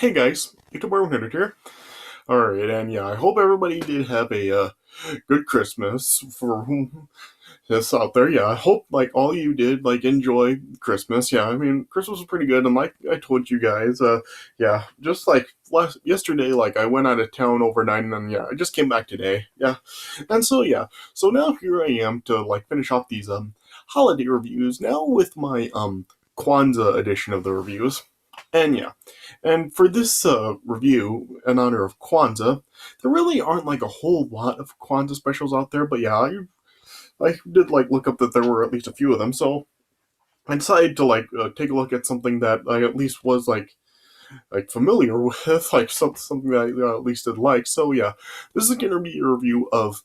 Hey guys, YouTube 100 here. Alright, and yeah, I hope everybody did have a good Christmas for whom that's out there. Yeah, I hope like all you did like enjoy Christmas. Yeah, I mean Christmas was pretty good, and like I told you guys, yeah, just like yesterday, like I went out of town overnight, and then yeah, I just came back today. Yeah, and so yeah, so now here I am to like finish off these holiday reviews now with my Kwanzaa edition of the reviews. And yeah, and for this review in honor of Kwanzaa, there really aren't like a whole lot of Kwanzaa specials out there, but yeah, I did like look up that there were at least a few of them, so I decided to like take a look at something that I at least was like familiar with, like something that I at least did like. So yeah, this is going to be a review of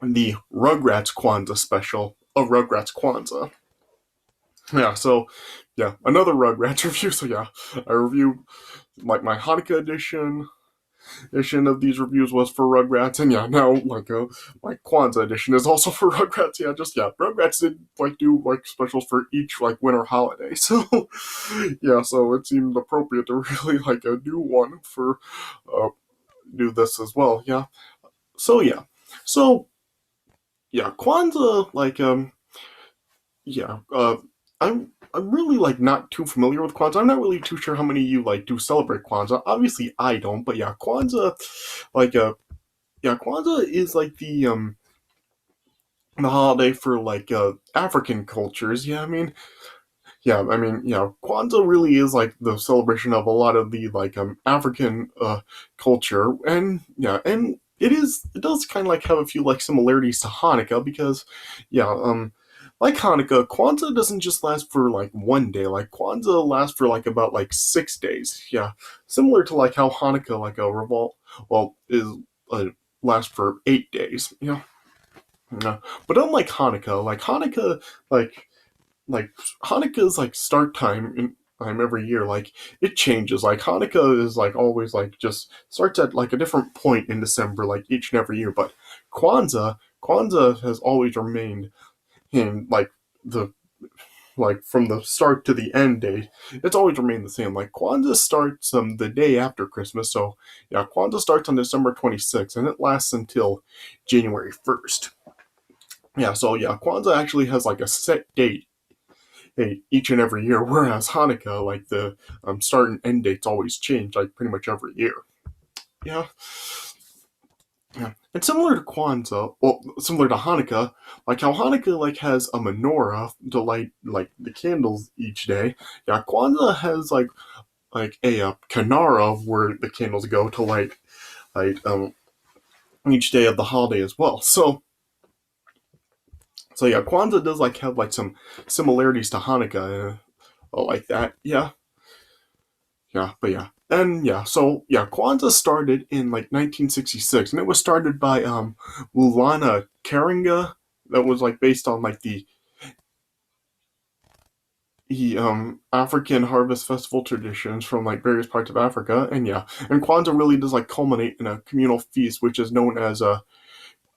the Rugrats Kwanzaa special of Rugrats Kwanzaa. Yeah, so yeah, another Rugrats review. So yeah, I reviewed like my Hanukkah edition of these reviews was for Rugrats, and yeah, now like my Kwanzaa edition is also for Rugrats. Yeah, just yeah, Rugrats did like do like specials for each like winter holiday, so yeah, so it seemed appropriate to really like do one for uh do this as well. Yeah, so yeah, so yeah, Kwanzaa like yeah I'm really like not too familiar with Kwanzaa. I'm not really too sure how many of you like do celebrate Kwanzaa. Obviously, I don't, but yeah, Kwanzaa like yeah, Kwanzaa is like the holiday for like African cultures. Yeah, Kwanzaa really is like the celebration of a lot of the like African culture, and yeah, and it does kind of like have a few like similarities to Hanukkah because yeah, like Hanukkah, Kwanzaa doesn't just last for like one day. Like Kwanzaa lasts for like about like 6 days. Yeah, similar to like how Hanukkah like a revolt is uh, lasts for 8 days. Yeah. But unlike Hanukkah, like like Hanukkah's like start time in time every year, like it changes. Like Hanukkah is like always like just starts at like a different point in December, like each and every year. But Kwanzaa has always remained in like the like from the start to the end date, it's always remained the same. Like Kwanzaa starts the day after Christmas, so yeah, Kwanzaa starts on December 26th and it lasts until January 1st. Yeah, so yeah, Kwanzaa actually has like a set date each and every year, whereas Hanukkah, like the start and end dates always change, like pretty much every year. Yeah, yeah. And similar to Kwanzaa, well, similar to Hanukkah, like how Hanukkah like has a menorah to light like the candles each day. Yeah, Kwanzaa has like a kanara where the candles go to light each day of the holiday as well. So yeah, Kwanzaa does like have like some similarities to Hanukkah, like that. Yeah, yeah, but yeah. And yeah, so yeah, Kwanzaa started in like 1966, and it was started by Lulana Karinga. That was like based on like the African harvest festival traditions from like various parts of Africa, and yeah, and Kwanzaa really does like culminate in a communal feast, which is known as a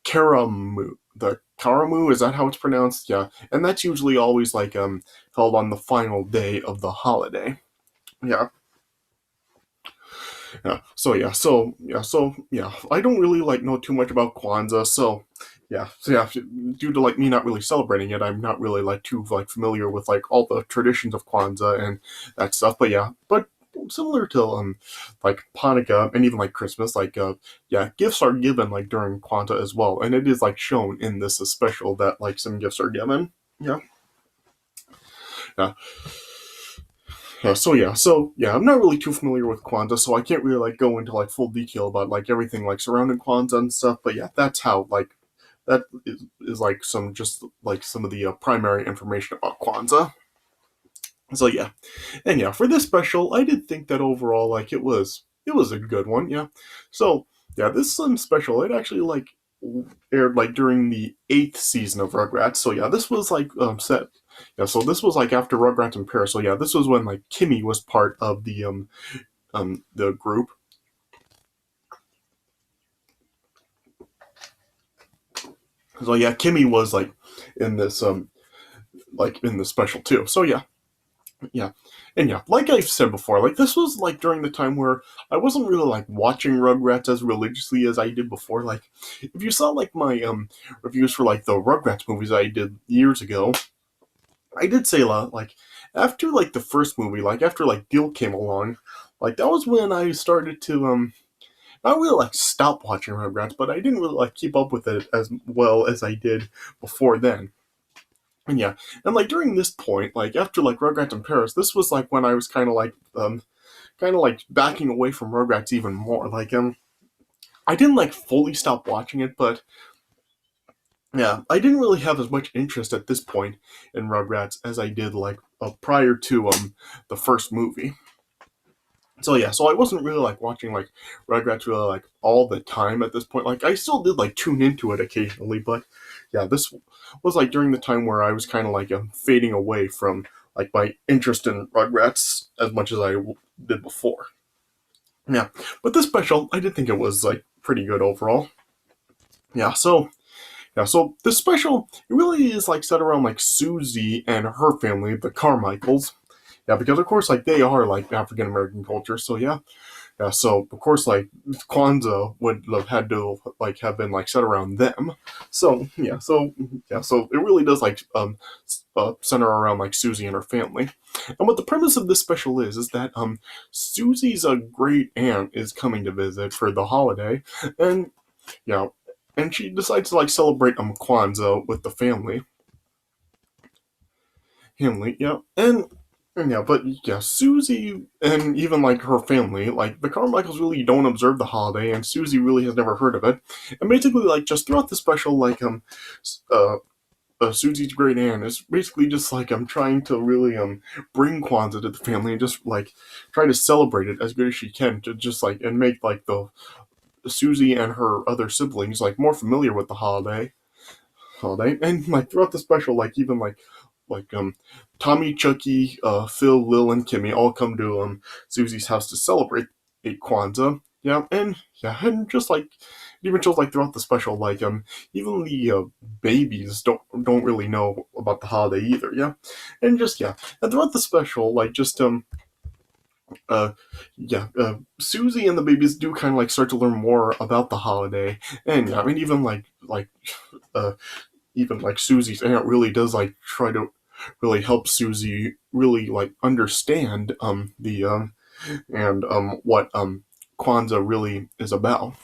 Karamu. The Karamu, is that how it's pronounced? Yeah, and that's usually always like held on the final day of the holiday. Yeah. Yeah. I don't really like know too much about Kwanzaa, so yeah, due to like me not really celebrating it, I'm not really like too like familiar with like all the traditions of Kwanzaa and that stuff. But yeah, but similar to like Hanukkah and even like Christmas, like yeah, gifts are given like during Kwanzaa as well, and it is like shown in this special that like some gifts are given. Yeah, yeah. So yeah, I'm not really too familiar with Kwanzaa, so I can't really like go into like full detail about like everything like surrounding Kwanzaa and stuff. But yeah, that's how like that is like some just like some of the primary information about Kwanzaa. So yeah, and yeah, for this special, I did think that overall like it was a good one. Yeah, so yeah, this special it actually like aired like during the eighth season of Rugrats. So yeah, this was like set. Yeah, so this was like after Rugrats in Paris. So yeah, this was when like Kimmy was part of the group. So yeah, Kimmy was like in this in the special too. So yeah, yeah, And yeah, like I've said before, like this was like during the time where I wasn't really like watching Rugrats as religiously as I did before. Like if you saw like my reviews for like the Rugrats movies I did years ago, I did say a lot like after like the first movie, like after like Deal came along, like that was when I started to not really like stop watching Rugrats, but I didn't really like keep up with it as well as I did before then. And yeah, and like during this point, like after like Rugrats in Paris, this was like when I was kind of like backing away from Rugrats even more. Like I didn't like fully stop watching it, but yeah, I didn't really have as much interest at this point in Rugrats as I did like prior to the first movie. So yeah, so I wasn't really like watching like Rugrats really like all the time at this point. Like I still did like tune into it occasionally, but yeah, this was like during the time where I was kind of like fading away from like my interest in Rugrats as much as did before. Yeah, but this special, I did think it was like pretty good overall. Yeah, so this special it really is like set around like Susie and her family, the Carmichaels. Yeah, because of course like they are like African American culture, so yeah. Yeah, so of course like Kwanzaa would have had to like have been like set around them. So it really does like center around like Susie and her family. And what the premise of this special is that Susie's a great aunt is coming to visit for the holiday, and yeah, and she decides to like celebrate Kwanzaa with the family, yeah, and yeah, but yeah, Susie and even like her family, like the Carmichaels really don't observe the holiday, and Susie really has never heard of it. And basically, like just throughout the special, like uh, Susie's great aunt is basically just like I'm trying to really bring Kwanzaa to the family and just like try to celebrate it as good as she can to just like and make like the Susie and her other siblings like more familiar with the holiday, and like throughout the special, like even like Tommy, Chucky, Phil, Lil, and Kimmy all come to Susie's house to celebrate Kwanzaa. And just like it even shows like throughout the special, like even the babies don't really know about the holiday either. Yeah, and just yeah, and throughout the special, like just uh Susie and the babies do kind of like start to learn more about the holiday, and yeah, I mean uh even like Susie's aunt really does like try to really help Susie really like understand the and what Kwanzaa really is about,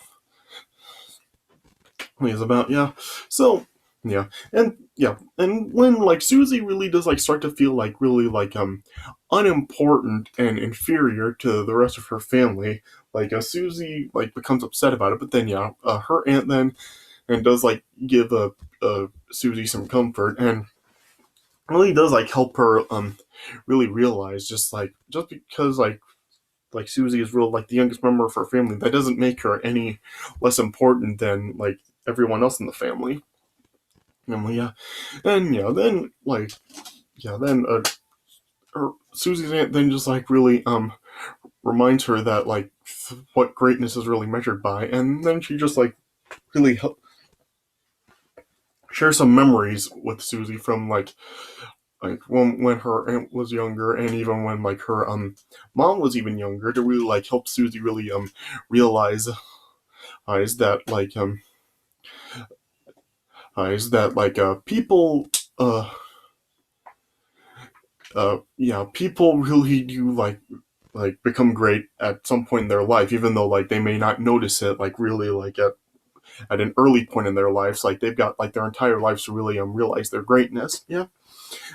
yeah. So and when like Susie really does like start to feel like really like unimportant and inferior to the rest of her family, like Susie like becomes upset about it, but then yeah, her aunt then and does like give Susie some comfort and really does like help her really realize just because like Susie is real like the youngest member of her family, that doesn't make her any less important than like everyone else in the family. And yeah, and yeah, then like yeah, then Susie's aunt then just like really reminds her that like what greatness is really measured by, and then she just like really share some memories with Susie from like when her aunt was younger, and even when like her mom was even younger, to really like help Susie really realize that like is that like people uh people really do like become great at some point in their life, even though like they may not notice it like really like at an early point in their lives, like they've got like their entire lives to really realize their greatness. Yeah.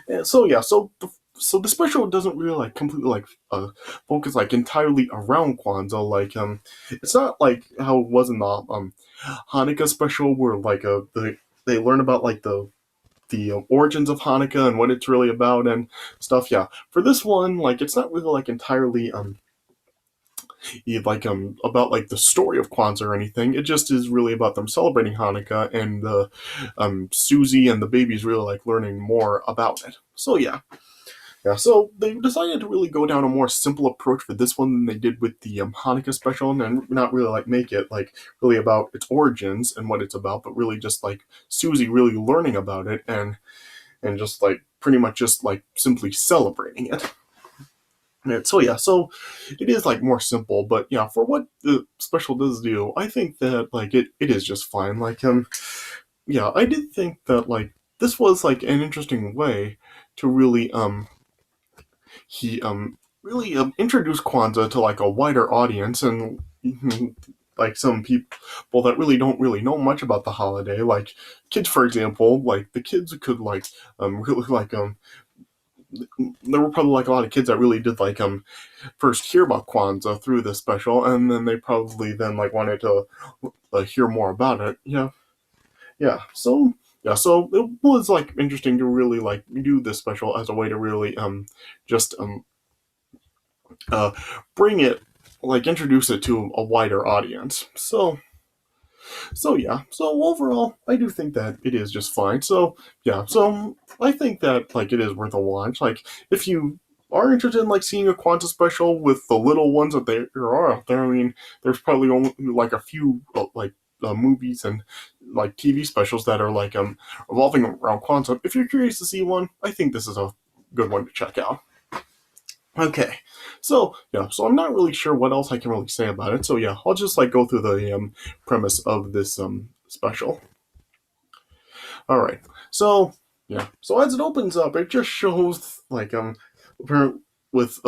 And so yeah, so the special doesn't really like completely like focus like entirely around Kwanzaa. Like it's not like how it was in the Hanukkah special where like they learn about like the origins of Hanukkah and what it's really about and stuff. Yeah, for this one, like it's not really like entirely like about like the story of Kwanzaa or anything. It just is really about them celebrating Hanukkah and the Susie and the babies really like learning more about it. So yeah. So they decided to really go down a more simple approach for this one than they did with the Hanukkah special, and not really like make it like really about its origins and what it's about, but really just like Susie really learning about it and just like pretty much just like simply celebrating it. And so yeah, so it is like more simple, but yeah, for what the special does do, I think that like it is just fine. Like yeah, I did think that like this was like an interesting way to really he really introduced Kwanzaa to like a wider audience and like some people that really don't really know much about the holiday, like kids for example, like the kids could like really like there were probably like a lot of kids that really did like first hear about Kwanzaa through this special, and then they probably then like wanted to hear more about it. Yeah, yeah. So yeah, so it was like interesting to really like do this special as a way to really just uh bring it like introduce it to a wider audience. So yeah, so overall, I do think that it is just fine. So yeah, so I think that like it is worth a watch. Like if you are interested in like seeing a Quanta special with the little ones that there are out there, I mean, there's probably only like a few movies and like TV specials that are like revolving around Quanta. If you're curious to see one, I think this is a good one to check out. Okay, so yeah, so I'm not really sure what else I can really say about it. So yeah, I'll just like go through the premise of this special. All right, so yeah, so as it opens up, it just shows like with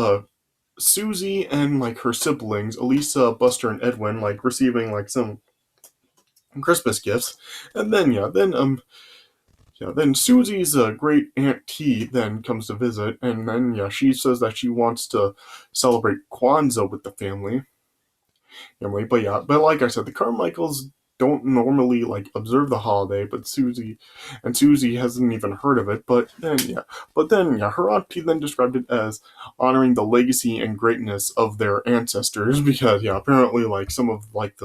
Susie and like her siblings, Elisa, Buster, and Edwin, like receiving like some Christmas gifts, and then then Susie's great aunt T then comes to visit, and then yeah, she says that she wants to celebrate Kwanzaa with the family. But yeah, but like I said, the Carmichaels don't normally like observe the holiday, but Susie hasn't even heard of it. But then her auntie then described it as honoring the legacy and greatness of their ancestors because yeah, apparently like some of like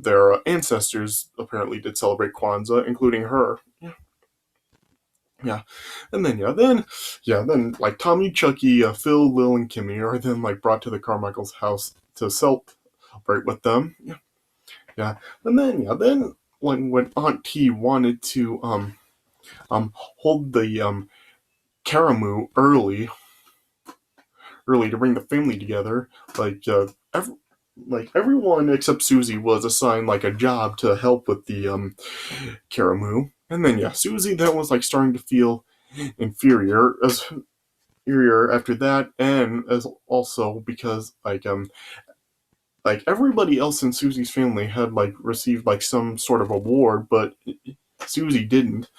their ancestors apparently did celebrate Kwanzaa, including her. Yeah, and then like Tommy, Chucky, Phil, Lil, and Kimmy are then like brought to the Carmichael's house to celebrate with them. Yeah, and then when Aunt T wanted to hold the Karamu early to bring the family together, like like everyone except Susie was assigned like a job to help with the Karamu, and then yeah, Susie then was like starting to feel inferior as inferior after that, and as also because like everybody else in Susie's family had like received like some sort of award, but Susie didn't.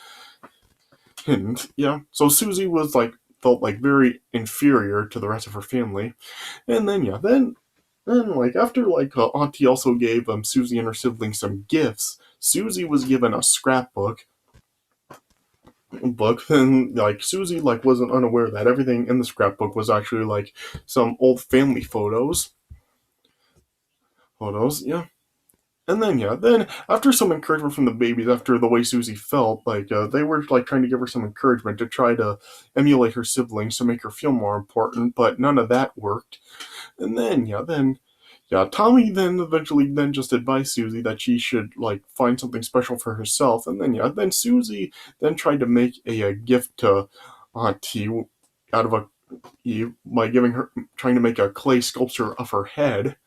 Yeah, so Susie was like felt like very inferior to the rest of her family, and then like after like Auntie also gave Susie and her siblings some gifts. Susie was given a scrapbook and like Susie like wasn't unaware that everything in the scrapbook was actually like some old family photos, yeah. And then after some encouragement from the babies, after the way Susie felt, like they were like trying to give her some encouragement to try to emulate her siblings to make her feel more important, but none of that worked. And then Tommy then eventually then just advised Susie that she should like find something special for herself. And then Susie then tried to make a gift to Auntie out of a by giving her trying to make a clay sculpture of her head.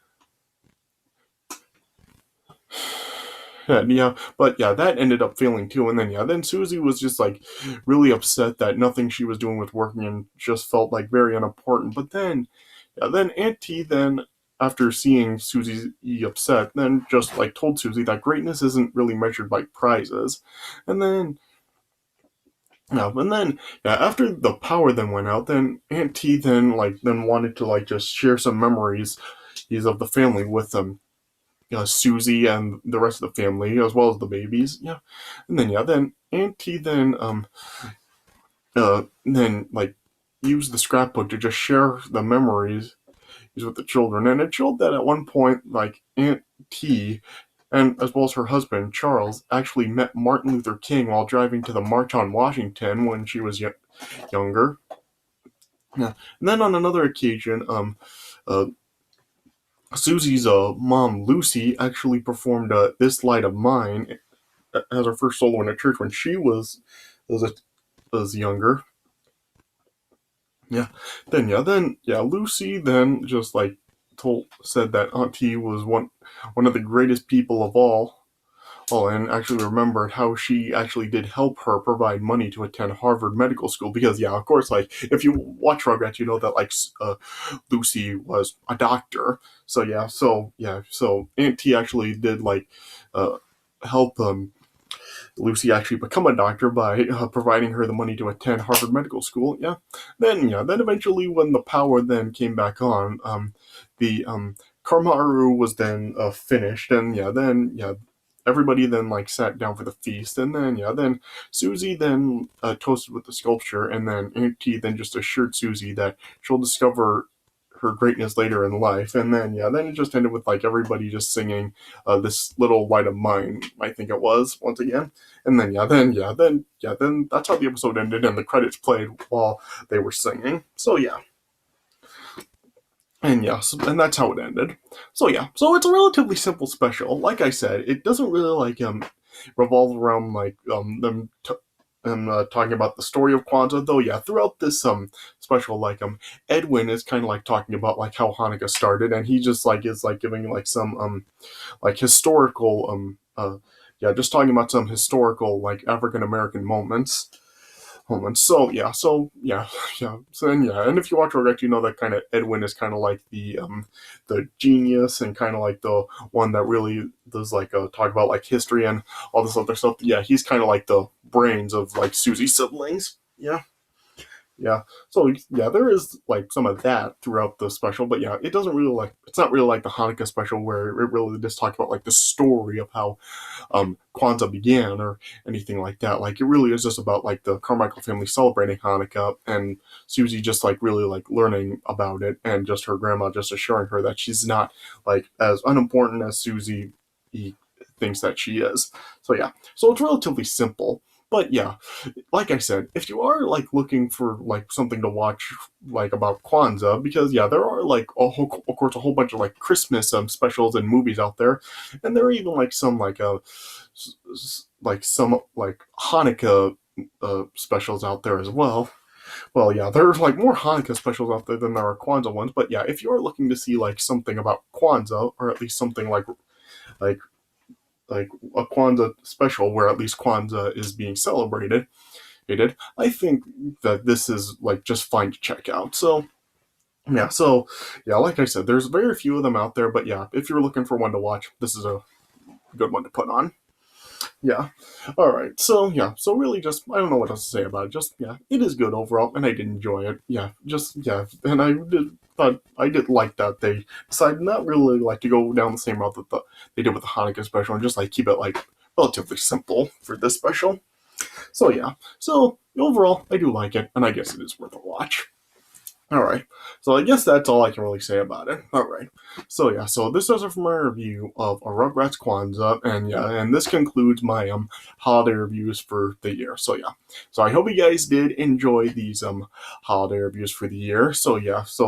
But yeah, that ended up failing too. And then Susie was just like really upset that nothing she was doing was working and just felt like very unimportant. But then Auntie then, after seeing Susie upset, then just like told Susie that greatness isn't really measured by prizes. And then after the power then went out, then Auntie then wanted to like just share some memories of the family with them, Susie and the rest of the family, as well as the babies. Yeah, and then Auntie then like used the scrapbook to just share the memories with the children, and it showed that at one point, like Aunt T and as well as her husband Charles actually met Martin Luther King while driving to the March on Washington when she was younger. Yeah, and then on another occasion, uh, Susie's mom Lucy actually performed "This Light of Mine" as her first solo in a church when she was was younger. Yeah. Lucy then just like said that Auntie was one of the greatest people of all. Oh, and actually remembered how she actually did help her provide money to attend Harvard Medical School because, yeah, of course, like if you watch Rugrats, you know that Lucy was a doctor. So Aunt T actually did uh, help Lucy actually become a doctor by providing her the money to attend Harvard Medical School. Then eventually when the power then came back on, the Karmaru was then finished, and everybody then like sat down for the feast, and then Susie then toasted with the sculpture, and then Auntie then just assured Susie that she'll discover her greatness later in life, and then it just ended with like everybody just singing this little light of mine, I think it was once again, and then that's how the episode ended, and the credits played while they were singing. And that's how it ended. So it's a relatively simple special. Like I said, it doesn't really revolve around talking about the story of Kwanzaa, though. Yeah, throughout this special, Edwin is kind of like talking about like how Hanukkah started, and he just like is like giving like some like historical just talking about some historical like African American moments. And if you watch Rugrats, you know that kind of Edwin is kind of like the genius and kind of like the one that really does like talk about like history and all this other stuff. Yeah, he's kind of like the brains of like Susie's siblings. Yeah. So yeah, there is like some of that throughout the special, but yeah, it doesn't really like it's not really like the Hanukkah special where it really just talks about like the story of how Kwanzaa began or anything like that. Like it really is just about like the Carmichael family celebrating Hanukkah and Susie just like really like learning about it and just her grandma just assuring her that she's not like as unimportant as Susie thinks that she is. So it's relatively simple. But yeah, like I said, if you are like looking for like something to watch like about Kwanzaa, because yeah, there are like of course a whole bunch of like Christmas specials and movies out there, and there are even like some some like Hanukkah specials out there as well. Well, yeah, there's like more Hanukkah specials out there than there are Kwanzaa ones. But yeah, if you are looking to see like something about Kwanzaa, or at least something like like a Kwanzaa special where at least Kwanzaa is being celebrated, I think that this is like just fine to check out. Like I said, there's very few of them out there, but yeah, if you're looking for one to watch, this is a good one to put on. Yeah. All right. So really, just I don't know what else to say about it. Just it is good overall, and I did enjoy it. And I did like that they decided not really like to go down the same route that they did with the Hanukkah special, and just like keep it like relatively simple for this special. So overall, I do like it, and I guess it is worth a watch. All right. So I guess that's all I can really say about it. All right. So this does it for my review of a Rugrats Kwanzaa, and this concludes my holiday reviews for the year. So I hope you guys did enjoy these holiday reviews for the year. So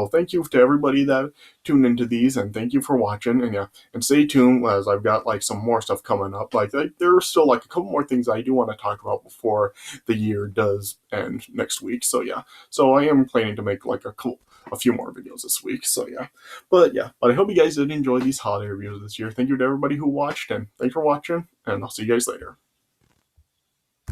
thank you to everybody that tuned into these, and thank you for watching. And stay tuned as I've got like some more stuff coming up. There are still like a couple more things I do want to talk about before the year does end next week. So I am planning to make like a few more videos this week. But I hope you guys did enjoy these holiday reviews this year. Thank you to everybody who watched, and thanks for watching, and I'll see you guys later.